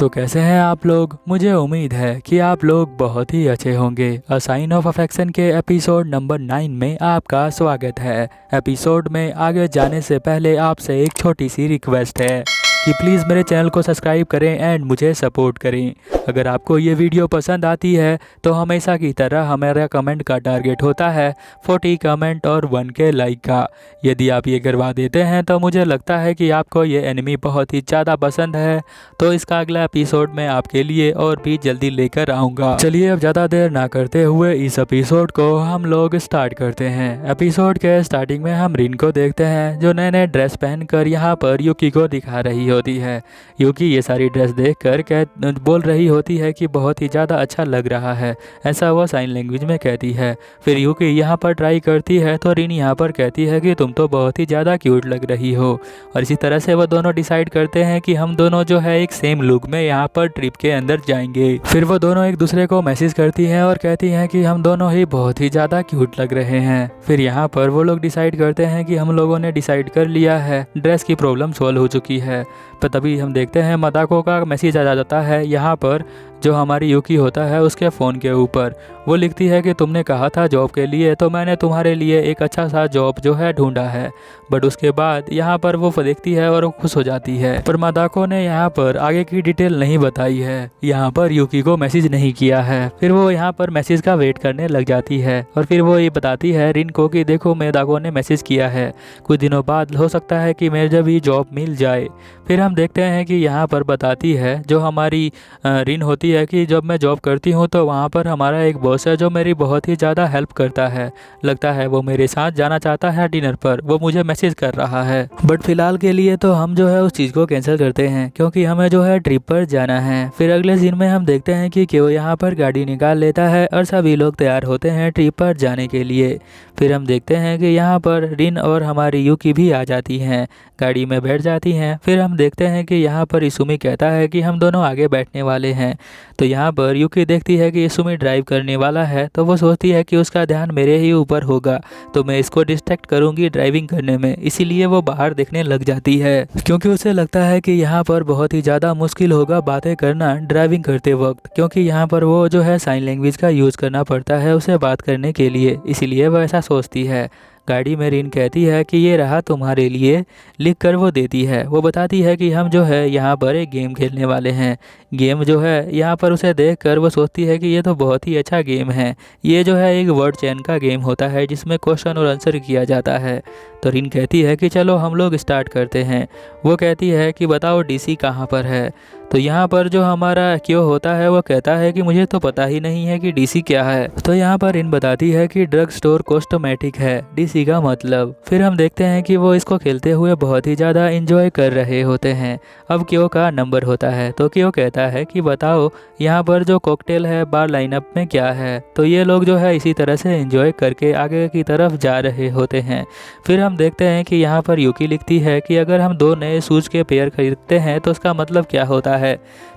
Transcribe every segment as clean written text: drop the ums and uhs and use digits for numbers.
तो कैसे हैं आप लोग। मुझे उम्मीद है कि आप लोग बहुत ही अच्छे होंगे। अ साइन ऑफ अफेक्शन के एपिसोड नंबर 9 में आपका स्वागत है। एपिसोड में आगे जाने से पहले आपसे एक छोटी सी रिक्वेस्ट है कि प्लीज़ मेरे चैनल को सब्सक्राइब करें एंड मुझे सपोर्ट करें। अगर आपको ये वीडियो पसंद आती है तो हमेशा की तरह हमारा कमेंट का टारगेट होता है 40 कमेंट और 1K लाइक का। यदि आप ये करवा देते हैं तो मुझे लगता है कि आपको ये एनिमी बहुत ही ज़्यादा पसंद है, तो इसका अगला एपिसोड मैं आपके लिए और भी जल्दी लेकर आऊँगा। चलिए अब ज़्यादा देर ना करते हुए इस एपिसोड को हम लोग स्टार्ट करते हैं। एपिसोड के स्टार्टिंग में हम रिन को देखते हैं जो नए नए ड्रेस पहनकर यहाँ पर यूकी को दिखा रही होती है। यूकी ये सारी ड्रेस देखकर बोल रही होती है कि बहुत ही ज़्यादा अच्छा लग रहा है, ऐसा वो साइन लैंग्वेज में कहती है। फिर यूकी यहाँ पर ट्राई करती है तो रिन यहाँ पर कहती है कि तुम तो बहुत ही ज़्यादा क्यूट लग रही हो। और इसी तरह से वो दोनों डिसाइड करते हैं कि हम दोनों जो है एक सेम लुक में यहाँ पर ट्रिप के अंदर जाएंगे। फिर वो दोनों एक दूसरे को मैसेज करती हैं और कहती हैं कि हम दोनों ही बहुत ही ज़्यादा क्यूट लग रहे हैं। फिर यहाँ पर वो लोग डिसाइड करते हैं कि हम लोगों ने डिसाइड कर लिया है, ड्रेस की प्रॉब्लम सॉल्व हो चुकी है। तो तभी हम देखते हैं मदाको का मैसेज आ जाता है यहाँ पर जो हमारी यूकी होता है उसके फ़ोन के ऊपर। वो लिखती है कि तुमने कहा था जॉब के लिए, तो मैंने तुम्हारे लिए एक अच्छा सा जॉब जो है ढूंढा है। बट उसके बाद यहाँ पर वो देखती है और वो खुश हो जाती है। पर मदाको ने यहाँ पर आगे की डिटेल नहीं बताई है, यहाँ पर यूकी को मैसेज नहीं किया है। फिर वो यहाँ पर मैसेज का वेट करने लग जाती है और फिर वो ये बताती है रिन को कि देखो मदाको ने मैसेज किया है, कुछ दिनों बाद हो सकता है कि मेरे जब ये जॉब मिल जाए। फिर हम देखते हैं कि यहाँ पर बताती है जो हमारी रिन होती है कि जब मैं जॉब करती हूँ तो वहाँ पर हमारा एक बॉस है जो मेरी बहुत ही ज़्यादा हेल्प करता है। लगता है वो मेरे साथ जाना चाहता है डिनर पर, वो मुझे मैसेज कर रहा है। बट फिलहाल के लिए तो हम जो है उस चीज़ को कैंसिल करते हैं क्योंकि हमें जो है ट्रिप पर जाना है। फिर अगले दिन में हम देखते हैं कि क्यों यहाँ पर गाड़ी निकाल लेता है और सभी लोग तैयार होते हैं ट्रिप पर जाने के लिए। फिर हम देखते हैं कि यहाँ पर रिन और हमारी यूकी भी आ जाती हैं, गाड़ी में बैठ जाती हैं। फिर हम देखते हैं कि यहाँ पर इसुमी कहता है कि हम दोनों आगे बैठने वाले हैं। तो यहाँ पर यूकी देखती है कि इसुमी ड्राइव करने वाला है, तो वो सोचती है कि उसका ध्यान मेरे ही ऊपर होगा तो मैं इसको डिस्ट्रैक्ट करूँगी ड्राइविंग करने में, इसीलिए वो बाहर देखने लग जाती है क्योंकि उसे लगता है कि यहाँ पर बहुत ही ज़्यादा मुश्किल होगा बातें करना ड्राइविंग करते वक्त, क्योंकि यहाँ पर वो जो है साइन लैंग्वेज का यूज़ करना पड़ता है उसे बात करने के लिए, इसीलिए वो ऐसा सोचती है। गाड़ी में रिन कहती है कि ये रहा तुम्हारे लिए, लिख कर वो देती है। वो बताती है कि हम जो है यहाँ पर एक गेम खेलने वाले हैं। गेम जो है यहाँ पर उसे देखकर वो सोचती है कि ये तो बहुत ही अच्छा गेम है। ये जो है एक वर्ड चेन का गेम होता है जिसमें क्वेश्चन और आंसर किया जाता है। तो रिन कहती है कि चलो हम लोग स्टार्ट करते हैं। वो कहती है कि बताओ डीसी कहाँ पर है। तो यहाँ पर जो हमारा क्यों होता है वो कहता है कि मुझे तो पता ही नहीं है कि डीसी क्या है। तो यहाँ पर रिन बताती है कि ड्रग स्टोर कॉस्मेटिक है, डीसी का मतलब। फिर हम देखते हैं कि वो इसको खेलते हुए बहुत ही ज़्यादा इंजॉय कर रहे होते हैं। अब क्यों का नंबर होता है तो क्यों कहता है कि बताओ यहाँ पर जो कॉकटेल है बार लाइनअप में क्या है। तो ये लोग जो है इसी तरह से इंजॉय करके आगे की तरफ जा रहे होते हैं। फिर हम देखते हैं कि यहाँ पर यूकी लिखती है कि अगर हम 2 नए शूज़ के पेयर खरीदते हैं तो उसका मतलब क्या होता है।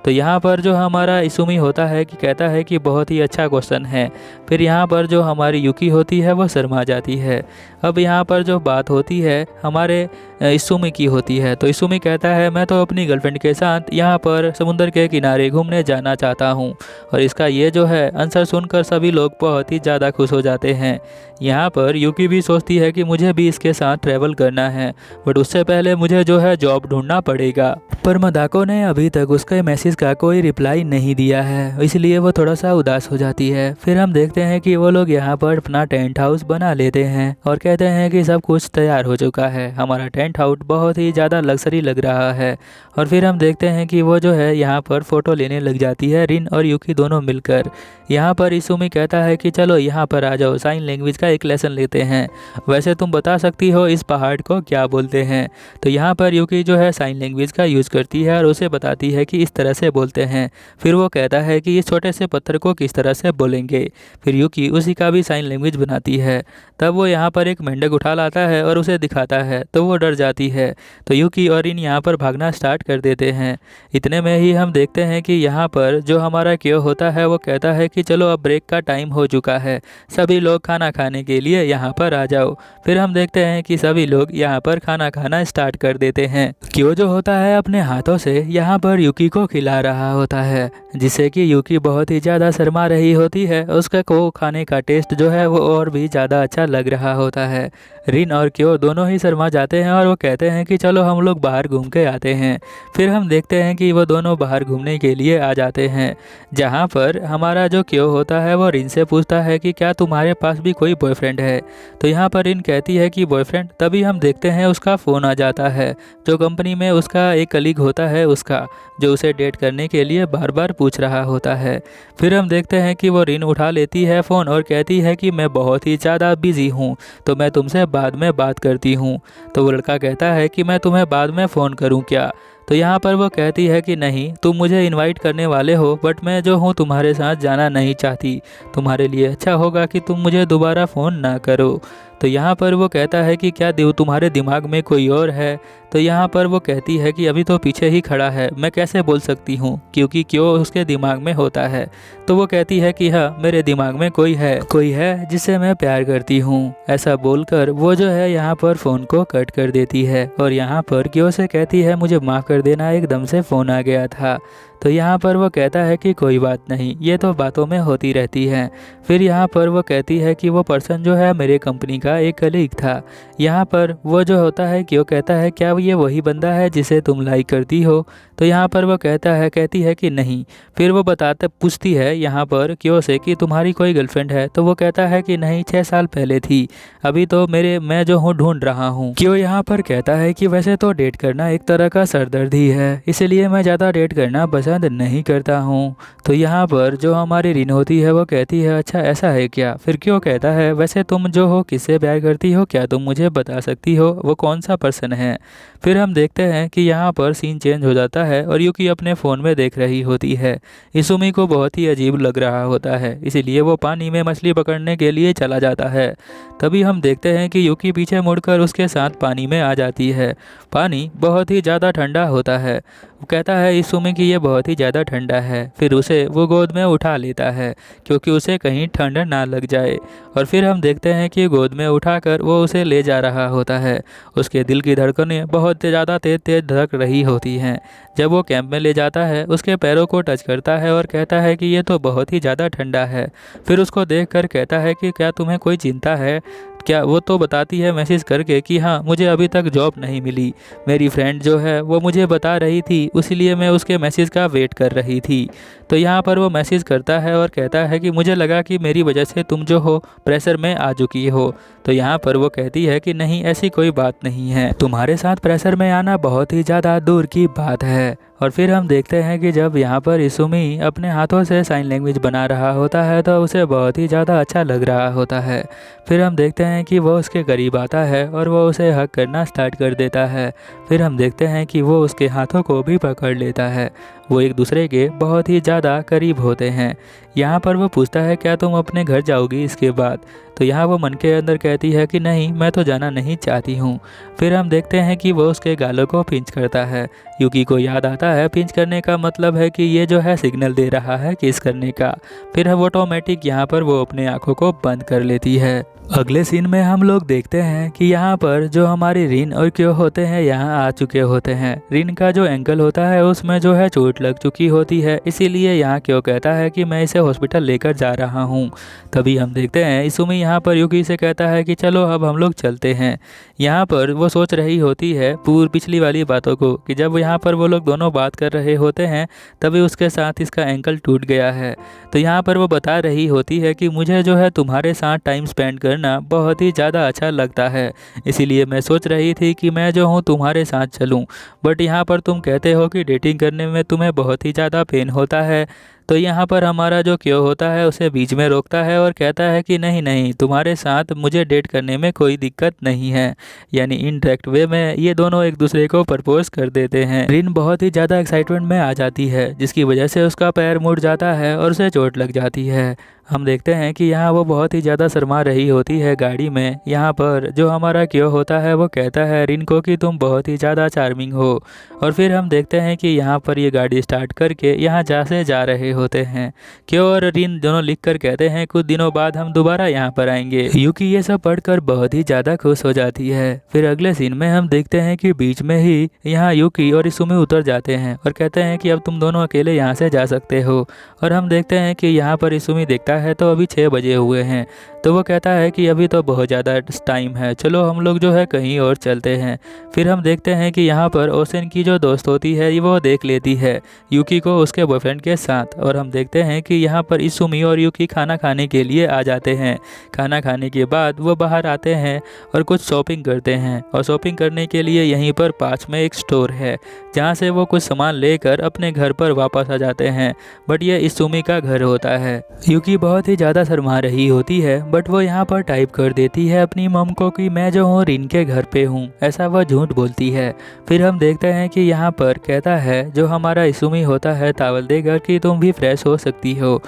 तो यहाँ पर जो हमारा इसुमी होता है कि कहता है कि बहुत ही अच्छा क्वेश्चन है। फिर यहाँ पर जो हमारी यूकी होती है वो शर्मा जाती है। अब यहाँ पर जो बात होती है हमारे इसुमी की होती है। तो इसुमी कहता है मैं तो अपनी गर्लफ्रेंड के साथ यहाँ पर समुद्र के किनारे घूमने जाना चाहता हूँ। और इसका ये जो है आंसर सुनकर सभी लोग बहुत ही ज़्यादा खुश हो जाते हैं। यहाँ पर यूकी भी सोचती है कि मुझे भी इसके साथ ट्रैवल करना है, बट उससे पहले मुझे जो है जॉब ढूंढना पड़ेगा। पर मदाको ने अभी तक उसके मैसेज का कोई रिप्लाई नहीं दिया है, इसलिए वो थोड़ा सा उदास हो जाती है। फिर हम देखते हैं कि वो लोग यहाँ पर अपना टेंट हाउस बना लेते हैं और कहते हैं कि सब कुछ तैयार हो चुका है, हमारा टेंट हाउस बहुत ही ज़्यादा लग्जरी लग रहा है। और फिर हम देखते हैं कि वो जो है यहाँ पर फ़ोटो लेने लग जाती है रिन और यूकी दोनों मिलकर। यहाँ पर इसुमी कहता है कि चलो यहाँ पर आ जाओ, साइन लैंग्वेज का एक लेसन लेते हैं। वैसे तुम बता सकती हो इस पहाड़ को क्या बोलते हैं। तो यहाँ पर यूकी जो है साइन लैंग्वेज का यूज़ करती है और उसे बताती है कि इस तरह से बोलते हैं। फिर वो कहता है कि इस छोटे से पत्थर को किस तरह से बोलेंगे। फिर यूकी उसी का भी साइन लैंग्वेज बनाती है। तब वो यहाँ पर एक मेंढक उठा लाता है और उसे दिखाता है तो वो डर जाती है। तो यूकी और रिन यहाँ पर भागना स्टार्ट कर देते हैं। इतने में ही हम देखते हैं कि यहाँ पर जो हमारा क्यों होता है वो कहता है कि चलो अब ब्रेक का टाइम हो चुका है, सभी लोग खाना खाने के लिए यहाँ पर आ जाओ। फिर हम देखते हैं कि सभी लोग यहाँ पर खाना खाना स्टार्ट कर देते हैं। क्यों जो होता है अपने हाथों से यहाँ पर यूकी को खिला रहा होता है, जिससे कि यूकी बहुत ही ज़्यादा शर्मा रही होती है। उसका को खाने का टेस्ट जो है वो और भी ज़्यादा अच्छा लग रहा होता है। रिन और क्यों दोनों ही शर्मा जाते हैं और वो कहते हैं कि चलो हम लोग बाहर घूम के आते हैं। फिर हम देखते हैं कि वो दोनों बाहर घूमने के लिए आ जाते हैं, जहाँ पर हमारा जो क्यों होता है वो रिन से पूछता है कि क्या तुम्हारे पास भी कोई बॉयफ्रेंड है। तो यहाँ पर रिन कहती है कि बॉयफ्रेंड। तभी हम देखते हैं उसका फ़ोन आ जाता है, जो कंपनी में उसका एक कलीग होता है उसका, जो उसे डेट करने के लिए बार बार पूछ रहा होता है। फिर हम देखते हैं कि वो रिन उठा लेती है फ़ोन और कहती है कि मैं बहुत ही ज़्यादा बिजी हूँ, तो मैं तुमसे बाद में बात करती हूँ। तो वो लड़का कहता है कि मैं तुम्हें बाद में फ़ोन करूँ क्या। तो यहाँ पर वो कहती है कि नहीं, तुम मुझे इनवाइट करने वाले हो, बट मैं जो हूँ तुम्हारे साथ जाना नहीं चाहती। तुम्हारे लिए अच्छा होगा कि तुम मुझे दोबारा फ़ोन ना करो। तो यहाँ पर वो कहता है कि क्या तुम्हारे दिमाग में कोई और है। तो यहाँ पर वो कहती है कि अभी तो पीछे ही खड़ा है, मैं कैसे बोल सकती हूँ, क्योंकि क्यों उसके दिमाग में होता है। तो वो कहती है कि हाँ, मेरे दिमाग में कोई है जिससे मैं प्यार करती हूँ। ऐसा बोलकर वो जो है यहाँ पर फ़ोन को कट कर देती है और यहाँ पर क्यों से कहती है मुझे माफ़ कर देना, एकदम से फ़ोन आ गया था। तो यहाँ पर वो कहता है कि कोई बात नहीं, ये तो बातों में होती रहती है। फिर यहाँ पर वो कहती है कि वो पर्सन जो है मेरे कंपनी का एक कलीग था। यहाँ पर वो जो होता है क्यों कहता है क्या ये वही बंदा है जिसे तुम लाइक करती हो। तो यहाँ पर वो कहती है कि नहीं। फिर वो पूछती है यहाँ पर क्यों से कि तुम्हारी कोई गर्लफ्रेंड है। तो वो कहता है कि नहीं, 6 साल पहले थी, अभी तो मैं जो हूँ ढूंढ रहा हूँ। क्यों यहाँ पर कहता है कि वैसे तो डेट करना एक तरह का सरदर्द ही है, इसलिए मैं ज़्यादा डेट करना पसंद नहीं करता हूँ। तो यहाँ पर जो हमारी रिन होती है वो कहती है अच्छा ऐसा है क्या। फिर क्यों कहता है वैसे तुम जो हो किससे प्यार करती हो, क्या तुम मुझे बता सकती हो वो कौन सा पर्सन है। फिर हम देखते हैं कि यहाँ पर सीन चेंज हो जाता है और यूकी अपने फ़ोन में देख रही होती है। इसुमी को बहुत ही अजीब लग रहा होता है, इसीलिए वो पानी में मछली पकड़ने के लिए चला जाता है। तभी हम देखते हैं कि यूकी पीछे मुड़कर उसके साथ पानी में आ जाती है। पानी बहुत ही ज़्यादा ठंडा होता है। वो कहता है इसुमी कि ये बहुत ही ज़्यादा ठंडा है। फिर उसे वो गोद में उठा लेता है क्योंकि उसे कहीं ठंड ना लग जाए। और फिर हम देखते हैं कि गोद में उठाकर वो उसे ले जा रहा होता है। उसके दिल की धड़कनें बहुत ज़्यादा तेज धड़क रही होती हैं। जब वो कैंप में ले जाता है उसके पैरों को टच करता है और कहता है कि ये तो बहुत ही ज़्यादा ठंडा है। फिर उसको देखकर कहता है कि क्या तुम्हें कोई चिंता है क्या। वो तो बताती है मैसेज करके कि हाँ, मुझे अभी तक जॉब नहीं मिली, मेरी फ्रेंड जो है वो मुझे बता रही थी, इसलिए मैं उसके मैसेज का वेट कर रही थी। तो यहाँ पर वो मैसेज करता है और कहता है कि मुझे लगा कि मेरी वजह से तुम जो हो प्रेशर में आ चुकी हो। तो यहाँ पर वो कहती है कि नहीं, ऐसी कोई बात नहीं है, तुम्हारे साथ प्रेशर में आना बहुत ही ज़्यादा दूर की बात है। और फिर हम देखते हैं कि जब यहाँ पर इसुमी अपने हाथों से साइन लैंग्वेज बना रहा होता है तो उसे बहुत ही ज़्यादा अच्छा लग रहा होता है। फिर हम देखते हैं कि वो उसके करीब आता है और वो उसे हग करना स्टार्ट कर देता है। फिर हम देखते हैं कि वो उसके हाथों को भी पकड़ लेता है। वो एक दूसरे के बहुत ही ज़्यादा करीब होते हैं। यहाँ पर वो पूछता है क्या तुम अपने घर जाओगी इसके बाद। तो यहाँ वो मन के अंदर कहती है कि नहीं, मैं तो जाना नहीं चाहती हूँ। फिर हम देखते हैं कि वो उसके गालों को पिंच करता है। यूकी को याद आता है पिंच करने का मतलब है कि ये जो है सिग्नल दे रहा है किस करने का। फिर हम ऑटोमेटिक यहाँ पर वो अपने आँखों को बंद कर लेती है। अगले सीन में हम लोग देखते हैं कि यहाँ पर जो हमारी रिन और क्यों होते हैं यहाँ आ चुके होते हैं। रिन का जो एंकल होता है उसमें जो है चोट लग चुकी होती है, इसीलिए यहाँ क्यों कहता है कि मैं इसे हॉस्पिटल लेकर जा रहा हूँ। तभी हम देखते हैं इसुमी यहाँ पर यूकी से कहता है कि चलो अब हम लोग चलते हैं। यहाँ पर वो सोच रही होती है पिछली वाली बातों को कि जब यहाँ पर वो लोग दोनों बात कर रहे होते हैं तभी उसके साथ इसका एंकल टूट गया है। तो यहाँ पर वो बता रही होती है कि मुझे जो है तुम्हारे साथ टाइम स्पेंड करना बहुत ही ज़्यादा अच्छा लगता है, इसीलिए मैं सोच रही थी कि मैं जो हूँ तुम्हारे साथ चलूँ। बट यहाँ पर तुम कहते हो कि डेटिंग करने में तुम्हें बहुत ही ज़्यादा पेन होता है। तो यहाँ पर हमारा जो क्यों होता है उसे बीच में रोकता है और कहता है कि नहीं नहीं, तुम्हारे साथ मुझे डेट करने में कोई दिक्कत नहीं है। यानी इनडायरेक्ट वे में ये दोनों एक दूसरे को प्रपोज कर देते हैं। रिन बहुत ही ज़्यादा एक्साइटमेंट में आ जाती है, जिसकी वजह से उसका पैर मुड़ जाता है और उसे चोट लग जाती है। हम देखते हैं कि यहाँ वो बहुत ही ज़्यादा शर्मा रही होती है गाड़ी में। यहाँ पर जो हमारा क्यों होता है वो कहता है रिन को कि तुम बहुत ही ज़्यादा चार्मिंग हो। और फिर हम देखते हैं कि यहाँ पर ये गाड़ी स्टार्ट करके यहाँ जा रहे होते हैं। क्यों और रिन दोनों लिखकर कहते हैं कुछ दिनों बाद हम दोबारा यहाँ पर आएंगे। यूकी ये सब पढ़कर बहुत ही ज़्यादा खुश हो जाती है। फिर अगले सीन में हम देखते हैं कि बीच में ही यहाँ यूकी और इसुमी उतर जाते हैं और कहते हैं कि अब तुम दोनों अकेले यहाँ से जा सकते हो। और हम देखते हैं कि यहाँ पर इसुमी देखता है तो अभी 6 बजे हुए हैं। तो वो कहता है कि अभी तो बहुत ज़्यादा टाइम है, चलो हम लोग जो है कहीं और चलते हैं। फिर हम देखते हैं कि यहाँ पर ओसिन की जो दोस्त होती है वो देख लेती है यूकी को उसके बॉयफ्रेंड के साथ। और हम देखते हैं कि यहाँ पर इसुमी और यूकी खाना खाने के लिए आ जाते हैं। खाना खाने के बाद वो बाहर आते हैं और कुछ शॉपिंग करते हैं। और शॉपिंग करने के लिए यहीं पर पास में एक स्टोर है जहाँ से वो कुछ सामान लेकर अपने घर पर वापस आ जाते हैं। बट ये इसुमी का घर होता है। यूकी बहुत ही ज़्यादा शर्मा रही होती है बट वो यहाँ पर टाइप कर देती है अपनी मम को कि मैं जो हूँ रिन के घर पे हूँ, ऐसा वह झूठ बोलती है। फिर हम देखते हैं कि यहाँ पर कहता है जो हमारा इसुमी होता है टावल देकर कि तुम भी फ्रेश हो सकती हो,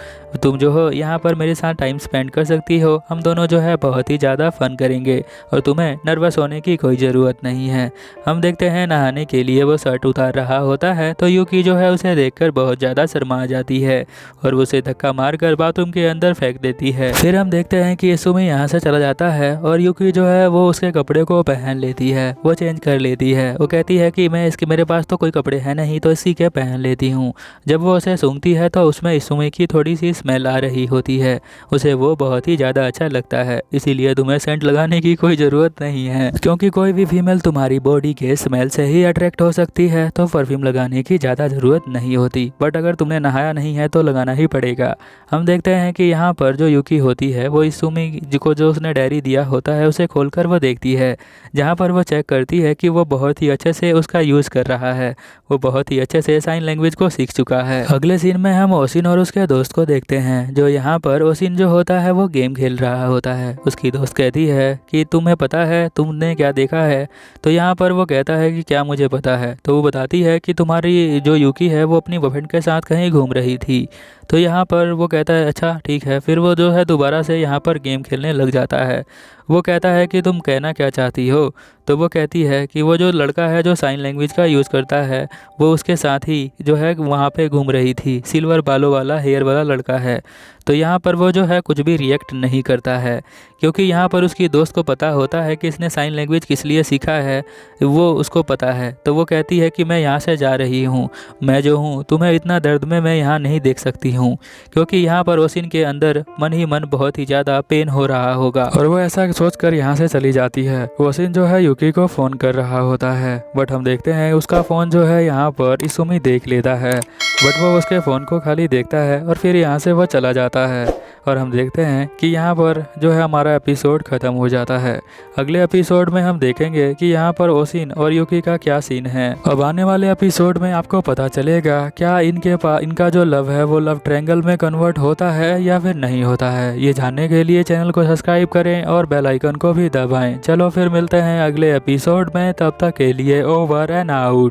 तुम जो हो यहाँ पर मेरे साथ टाइम स्पेंड कर सकती हो, हम दोनों जो है बहुत ही ज़्यादा फन करेंगे और तुम्हें नर्वस होने की कोई ज़रूरत नहीं है। हम देखते हैं नहाने के लिए वो शर्ट उतार रहा होता है तो यूकी जो है उसे देखकर बहुत ज़्यादा शर्मा जाती है और उसे धक्का मारकर बाथरूम के अंदर फेंक देती है। फिर हम देखते हैं कि इसुमी यहाँ से चला जाता है और यूकी जो है वो उसके कपड़े को पहन लेती है, वो चेंज कर लेती है। वो कहती है कि मेरे पास तो कोई कपड़े हैं नहीं तो इसी के पहन लेती हूँ। जब वो उसे सूंघती है तो उसमें इसुमी की थोड़ी सी स्मेल आ रही होती है, उसे वो बहुत ही ज़्यादा अच्छा लगता है। इसीलिए तुम्हें सेंट लगाने की कोई ज़रूरत नहीं है, क्योंकि कोई भी फीमेल तुम्हारी बॉडी के स्मेल से ही अट्रैक्ट हो सकती है, तो परफ्यूम लगाने की ज़्यादा ज़रूरत नहीं होती। बट अगर तुमने नहाया नहीं है तो लगाना ही पड़ेगा। हम देखते हैं कि यहाँ पर जो यूकी होती है वो इसुमी को जो उसने डायरी दिया होता है उसे खोलकर वो देखती है, जहाँ पर वो चेक करती है कि वो बहुत ही अच्छे से उसका यूज़ कर रहा है, वो बहुत ही अच्छे से साइन लैंग्वेज को सीख चुका है। अगले सीन में हम ओसिन और उसके दोस्त को देखते हैं, जो यहाँ पर ओसिन जो होता है वो गेम खेल रहा होता है। उसकी दोस्त कहती है कि तुम्हें पता है तुमने क्या देखा है? तो यहाँ पर वो कहता है कि क्या मुझे पता है? तो वो बताती है कि तुम्हारी जो यूकी है वो अपनी बॉयफ्रेंड के साथ कहीं घूम रही थी। तो यहाँ पर वो कहता है अच्छा ठीक है। फिर वो जो है दोबारा से यहाँ पर गेम खेलने लग जाता है। वो कहता है कि तुम कहना क्या चाहती हो? तो वो कहती है कि वो जो लड़का है जो साइन लैंग्वेज का यूज़ करता है वो उसके साथ ही जो है वहाँ पे घूम रही थी, सिल्वर बालों वाला हेयर वाला लड़का है। तो यहाँ पर वो जो है कुछ भी रिएक्ट नहीं करता है, क्योंकि यहाँ पर उसकी दोस्त को पता होता है कि इसने साइन लैंग्वेज किस लिए सीखा है, वो उसको पता है। तो वो कहती है कि मैं यहाँ से जा रही हूँ, मैं जो हूँ तुम्हें इतना दर्द में मैं यहाँ नहीं देख सकती हूँ, क्योंकि यहाँ पर ओसिन के अंदर मन ही मन बहुत ही ज़्यादा पेन हो रहा होगा। और वो ऐसा सोचकर यहाँ से चली जाती है। ओसिन जो है यूकी को फ़ोन कर रहा होता है, बट हम देखते हैं उसका फ़ोन जो है यहाँ पर इसुमी देख लेता है, बट वो उसके फ़ोन को खाली देखता है और फिर यहाँ से वह चला जाता है। और हम देखते हैं कि यहाँ पर जो है हमारा एपिसोड ख़त्म हो जाता है। अगले एपिसोड में हम देखेंगे कि यहाँ पर ओसिन और यूकी का क्या सीन है। अब आने वाले एपिसोड में आपको पता चलेगा क्या इनका जो लव है वो लव ट्रायंगल में कन्वर्ट होता है या फिर नहीं होता है। ये जानने के लिए चैनल को सब्सक्राइब करें और बेल आइकन को भी दबाएं। चलो फिर मिलते हैं अगले एपिसोड में, तब तक के लिए ओवर एंड आउट।